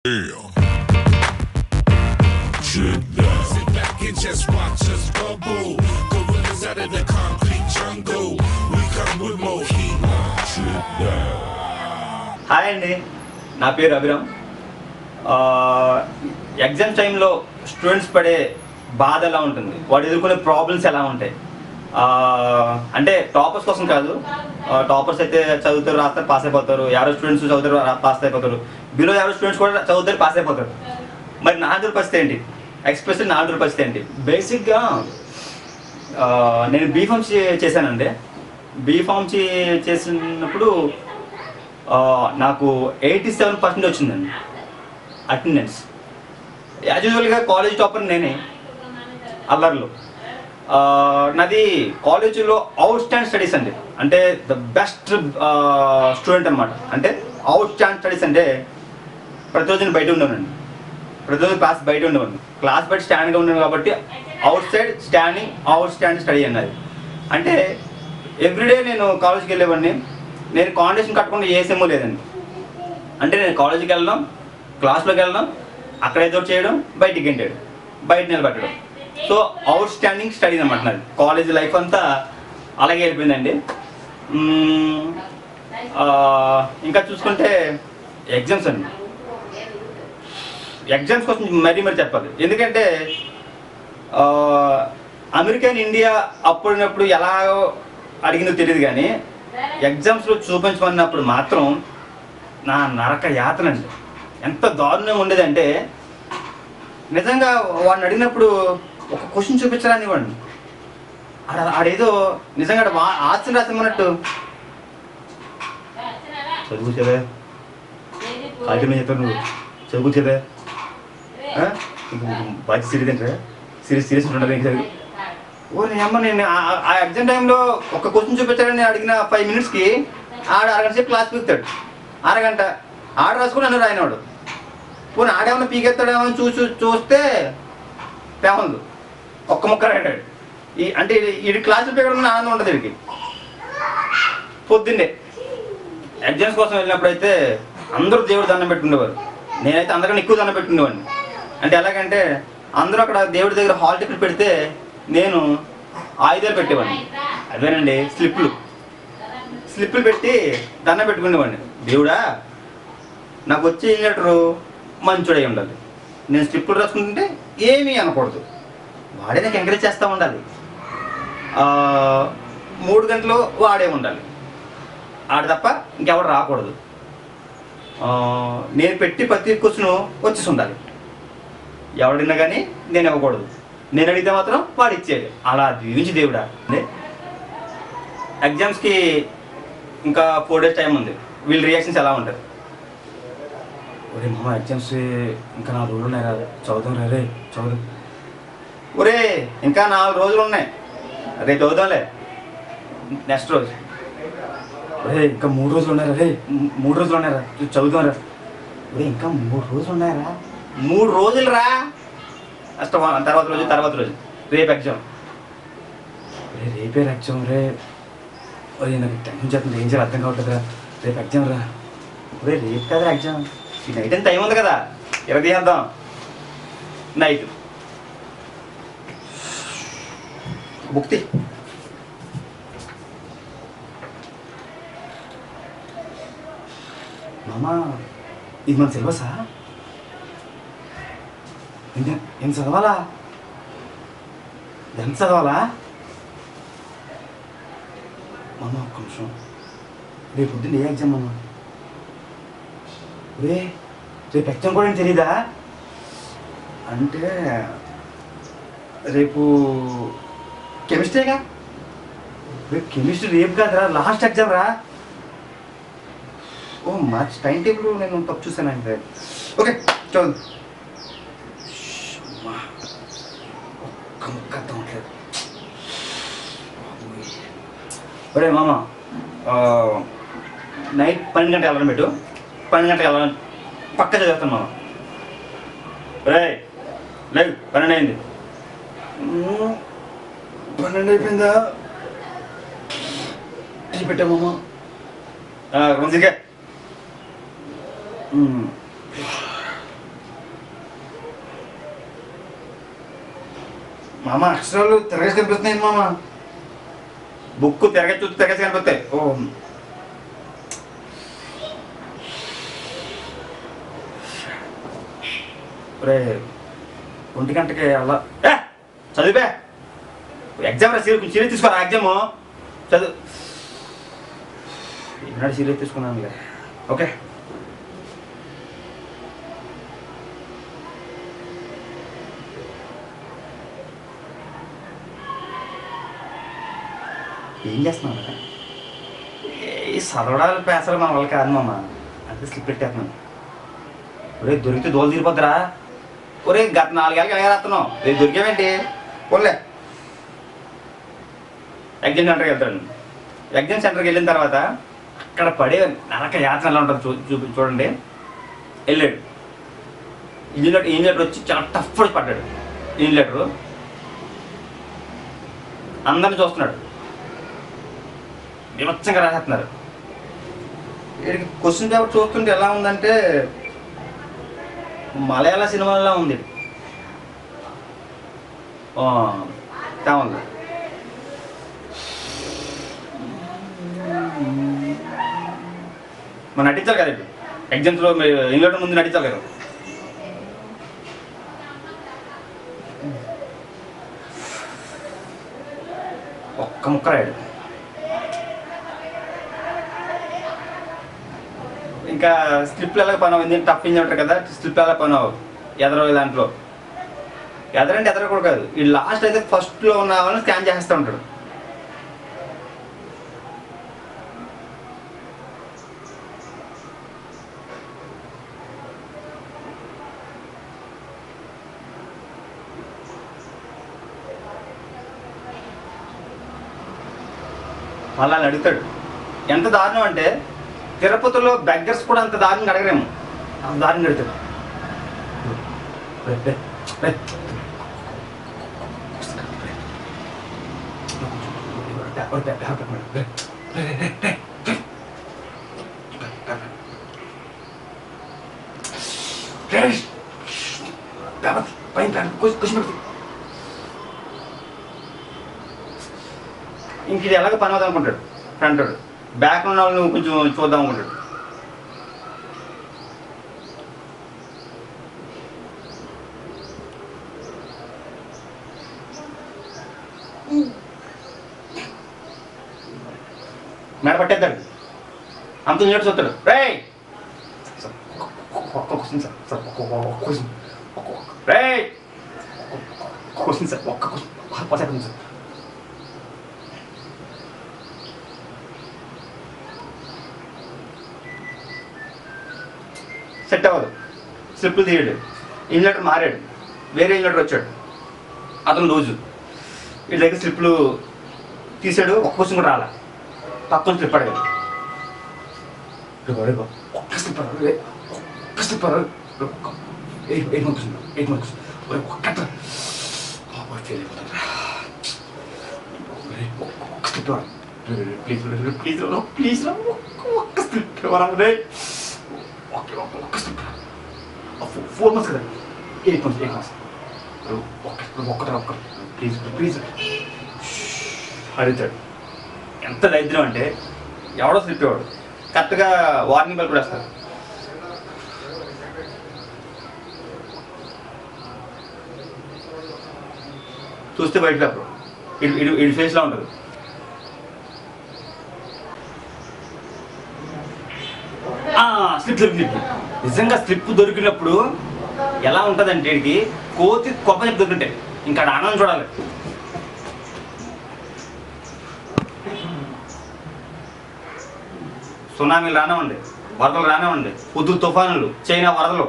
Damn. Shit down. Sit back and just watch us bubble. Gorillas out of the concrete jungle. We come with more heat. Shit down. Hi అండి, నా పేరు Abhiram. Exams టైంలో students పడే బాధ ఎలా ఉంటుంది, వాడు ఎదుర్కొనే ప్రాబ్లమ్స్ ఎలా ఉంటాయి, అంటే టాపర్స్ కోసం కాదు. టాపర్స్ అయితే చదువుతారు, రాస్తారు, పాస్ అయిపోతారు. యావరేజ్ స్టూడెంట్స్ చదువుతారు, పాస్ అయిపోతారు. బిలో యావరేజ్ స్టూడెంట్స్ కూడా చదువుతారు, పాస్ అయిపోతారు. మరి నా అందరి పరిస్థితి ఏంటి, ఎక్స్పెషల్లీ నా అందరి పరిస్థితి ఏంటి? బేసిక్గా నేను బీఫార్మ్ చేశానండి. బీఫార్మ్ చేసినప్పుడు నాకు 87% వచ్చిందండి అటెండెన్స్. యాజ్ యూజువల్గా కాలేజ్ టాపర్ నేనే అల్లర్లో. నాది కాలేజీలో అవుట్ స్టాండ్ స్టడీస్ అండి, అంటే ద బెస్ట్ స్టూడెంట్ అనమాట. అంటే అవుట్ స్టాండ్ స్టడీస్ అంటే ప్రతిరోజు నేను బయట ఉండేవాడిని, ప్రతిరోజు క్లాస్ బయట ఉండేవాడిని. క్లాస్ బయట స్టాండ్గా ఉండేది కాబట్టి out side standing, out stand study అన్నది. అంటే ఎవ్రీడే నేను కాలేజ్కి వెళ్ళేవాడిని. నేను కాండిషన్ కట్టకుండా ఏ సెమ్ లేదండి. అంటే నేను కాలేజీకి వెళ్ళడం, క్లాస్లోకి వెళ్ళడం, అక్కడ ఏదో చేయడం, బయటికి గెంటాడు, బయట నిలబెట్టడం. సో అవుట్ స్టాండింగ్ స్టడీ అనమాట నాది. కాలేజ్ లైఫ్ అంతా అలాగే వెళ్ళిపోయిందండి. ఇంకా చూసుకుంటే ఎగ్జామ్స్ అండి. ఎగ్జామ్స్ కోసం మరీ చెప్పాలి. ఎందుకంటే అమెరికా ఇండియా అప్పుడున్నప్పుడు ఎలా అడిగిందో తెలియదు, కానీ ఎగ్జామ్స్లో చూపించమన్నప్పుడు మాత్రం నా నరక యాతన అండి. ఎంత దారుణంగా ఉండేదంటే, నిజంగా వాడిని అడిగినప్పుడు ఒక క్వశ్చన్ చూపించరాని వాడిని ఆడేదో నిజంగా ఆశ్చర్య రాసిమన్నట్టు చదువుచేదే కాగితం మీద చెప్పాను, నువ్వు చదువుచేదే బాధ్యత సీరియస్ ఏంటరా, సీరియస్ ఉండదు ఇంకా. ఓ అమ్మ, నేను ఆ ఎగ్జామ్ టైంలో ఒక క్వశ్చన్ చూపించాడని అడిగిన 5 minutesకి అరగంట సేపు క్లాస్ పీకుతాడు. అరగంట ఆడ రాసుకుని నన్ను రాయినాడు. పోనీ ఆడేమన్నా పీకెత్తాడేమో అని చూస్తే పేమందు ఒక్క ముక్క రాడాడు. అంటే ఈ క్లాసులు పీకడం ఆనందం ఉంటుంది వీడికి. పొద్దున్నే ఎగ్జామ్స్ కోసం వెళ్ళినప్పుడైతే అందరూ దేవుడు దండం పెట్టుకునేవారు. నేనైతే అందరికన్నా ఎక్కువ దండం పెట్టుకునేవాడిని. అంటే ఎలాగంటే అందరూ అక్కడ దేవుడి దగ్గర హాల్ టికెట్ పెడితే నేను ఆయుధాలు పెట్టేవాడిని. అదేనండి స్లిప్పులు పెట్టి దండం పెట్టుకునేవాడిని. దేవుడా, నాకు వచ్చే లీటరు మంచుడై ఉండాలి, నేను స్లిప్పులు రాసుకుంటుంటే ఏమీ అనకూడదు, వాడే నాకు ఎంకరేజ్ చేస్తూ ఉండాలి, 3 గంటలు వాడే ఉండాలి, ఆడ తప్ప ఇంకెవరు రాకూడదు, నేను పెట్టి ప్రతి క్వశ్చన్ వచ్చేసి ఉండాలి, ఎవడైనా కానీ నేను ఇవ్వకూడదు, నేను అడిగితే మాత్రం వాడు ఇచ్చేది. అలా దీవించి దేవుడా. ఎగ్జామ్స్కి ఇంకా 4 days టైం ఉంది. వీళ్ళ రియాక్షన్స్ ఎలా ఉంటారు? ఒరే మామ, ఎగ్జామ్స్ ఇంకా 4 రోజులు ఉన్నాయి కదా, చదువుతాం రే చదువు. ఒరే ఇంకా 4 రోజులు ఉన్నాయి, రేపు చదువుతాంలే. నెక్స్ట్ రోజు, ఒరే ఇంకా 3 రోజులు ఉన్నారా, రే 3 రోజులు ఉన్నారా, చదువుతాం రా. ఒరే ఇంకా 3 రోజులు ఉన్నాయరా, 3 రోజులు రా. నెక్స్ట్ తర్వాత రోజు రేపు ఎగ్జామ్. రేపే ఎగ్జామ్ రే. ఒరే నాకు టెన్షన్ చేస్తుంది, ఏం చేయాలి అర్థం కావట్లేదురా. రేపు ఎగ్జామ్ రా. ఒరే రేపు కదా ఎగ్జామ్, ఈ నైట్ అని టైం ఉంది కదా, తీద్దాం నైట్. బుక్తి మామా, ఇది మన సిలబసా? ఏం చదవాలా, ఎంత చదవాలా మామ? ఒక్క నిమిషం, రేపు పొద్దున్న ఏ ఎగ్జామ్ అమ్మా? రేపు ఎగ్జామ్ కూడా తెలీదా? అంటే రేపు కెమిస్ట్రీగా? రేపు కెమిస్ట్రీ రేపు కాదురా, లాస్ట్ ఎగ్జామ్ రా. ఓ మార్చ్ టైం టేబుల్ నేను తప్పు చూసాను అంటే. ఓకే చదువు. ఒక్క ముక్క అర్థం అవట్లేదు. ఒరే మామ, నైట్ 12 గంటలకు వెళ్ళడం పెట్టు, 12 గంటలకు వెళ్ళడం పక్క చదివేస్తాను మామ. రే లేదు, 12 అయింది. 12 అయిపోయిందా? టీ పెట్టా మామ. మామ అక్షరాలు తిరగేసి కనిపిస్తున్నాయి మామ. బుక్ తిరగేసి చూస్తే తిరగేసి కనిపిస్తాయి. ఓ రే 1 గంటకి అలా చదివే ఎగ్జామ్ సీరియస్ తీసుకోరా. ఎగ్జాము చదువు ఈనాడు సీరియస్ తీసుకున్నాను. ఓకే ఏం చేస్తున్నావు కదా? ఈ సరవడాలు పేసలు మన వాళ్ళకి కాదు మామ. అంతే స్లిప్ పెట్టేస్తున్నాను. ఒరే దొరికితే దోలు తీరిపోద్దురా. ఒరే గత 4 ఏళ్ళకి ఎలాగేస్తున్నావు? రేపు దొరికేవేంటి? పోలే ఎగ్జామ్ సెంటర్కి వెళ్తాడు. ఎగ్జామ్ సెంటర్కి వెళ్ళిన తర్వాత అక్కడ పడే నరక యాత్ర ఎలా ఉంటుంది చూడండి. వెళ్ళాడు ఇంజనీర్ వచ్చి చాలా టఫ్ వచ్చి పడ్డాడు. ఇంజనీర్ అందరిని చూస్తున్నాడు. విమర్శంగా రాసేస్తున్నారు. వీడికి క్వశ్చన్ పేపర్ చూస్తుంటే ఎలా ఉందంటే మలయాళ సినిమాలో ఉంది. కావాలి మనం నటించాలి కదా. ఇప్పుడు ఎగ్జామ్స్లో మీరు ఇంగ్లీష్ ముందు నటించాలి కదా. ఒక్క ముక్క రాయడు. ఇంకా స్లిప్లు ఎలా పని అవ్వదు. టఫ్ ఇంజన్ ఉంటారు కదా, స్లిప్ ఎలా పని అవ్వదు. ఎదరో దాంట్లో ఎదరంటే ఎదర కూడా కాదు. ఈ లాస్ట్ అయితే ఫస్ట్లో ఉన్న వాళ్ళని స్కాన్ చేస్తూ ఉంటాడు. అలా అడుగుతాడు. ఎంత దారుణం అంటే తిరుపతిలో బెగ్గర్స్ కూడా అంత దారుణంగా అడగరేమో, అంత దారుణంగా అడుగుతాడు. ఇంక ఇది ఎలాగ పని అవుదాం అనుకుంటాడు. ఫ్రంట్ బ్యాక్ ఉన్న వాళ్ళు కొంచెం చూద్దాం అనుకుంటాడు. మేడ పట్టేద్దాడు. అంత నీటి చూస్తాడు. రే ఒక్క క్వశ్చన్ సార్, సార్ ఒక్క క్వశ్చన్, రే క్వశ్చన్ సార్, ఒక్క క్వశ్చన్ సార్. సెట్ అవ్వదు. స్లిప్పులు తీయడు. ఇన్లెటర్ మారాడు. వేరే ఇన్లెటర్ వచ్చాడు. అతను రోజు వీటి దగ్గర స్లిప్పులు తీసాడు. ఒక్క క్వశ్చన్ కూడా రాలా. పక్కన స్లిప్ అడగదు. ఒక్క స్లిప్ అడగదు. ఒక్క స్లిప్ అడగదు. 8 మార్క్స్ ఒక్క ఫెయిల్ అయిపోతుంది. ఒక్క స్లిప్ ప్లీజ్ ప్లీజ్ ప్లీజ్ ఒక్క స్లిప్ ఎవరంటే ఒక్క స్లిప్ 4 మంత్స్ కదా. 8 మంత్స్ ఒక్క ప్లీజ్ ప్లీజ్ అడుగుతాడు. ఎంత దరిద్రం అంటే ఎవడో స్లిప్ ఇవ్వడు. కరెక్ట్గా వార్నింగ్ బెల్ కూడా వేస్తారు. చూస్తే బయట పేపర్ ఇటు ఫేస్లో ఉంటుంది. స్లిప్ దొరికినప్పుడు నిజంగా స్లిప్ దొరికినప్పుడు ఎలా ఉంటుందంటే వీడికి కోతి కొప్ప స్లిప్ దొరికింటే ఇంకా ఆనందం చూడాలి. సునామీలు రానివ్వండి, వరదలు రానివ్వండి, పొద్దు తుఫానులు, చైనా వరదలు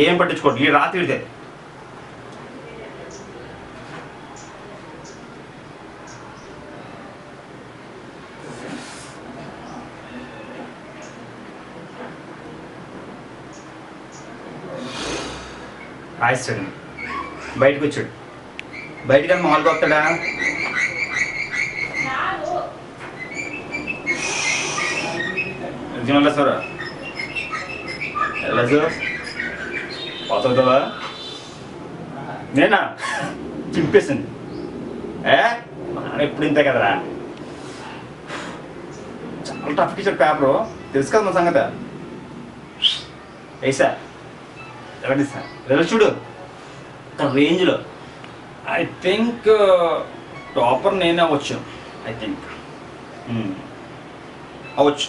ఏం పట్టించుకోండి. ఈ రాత్రి విడితే రాయిస్తాడు. బయటకు వచ్చాడు. బయటకు అని మామూలుగా వస్తాడా? ఎలా సార్ ఎలా సార్ పాస్ అవుతావా? నేనా చింపేసింది. ఎప్పుడు ఇంతే కదరా, చాలా టఫ్ ఇచ్చాడు పేపరు, తెలుసు కదా మన సంగతి. వేసా ఎవరి సార్ రిజల్ట్ చూడు రేంజ్లో. ఐ థింక్ టాపర్ నేనే అవ్వచ్చు, ఐ థింక్ అవ్వచ్చు.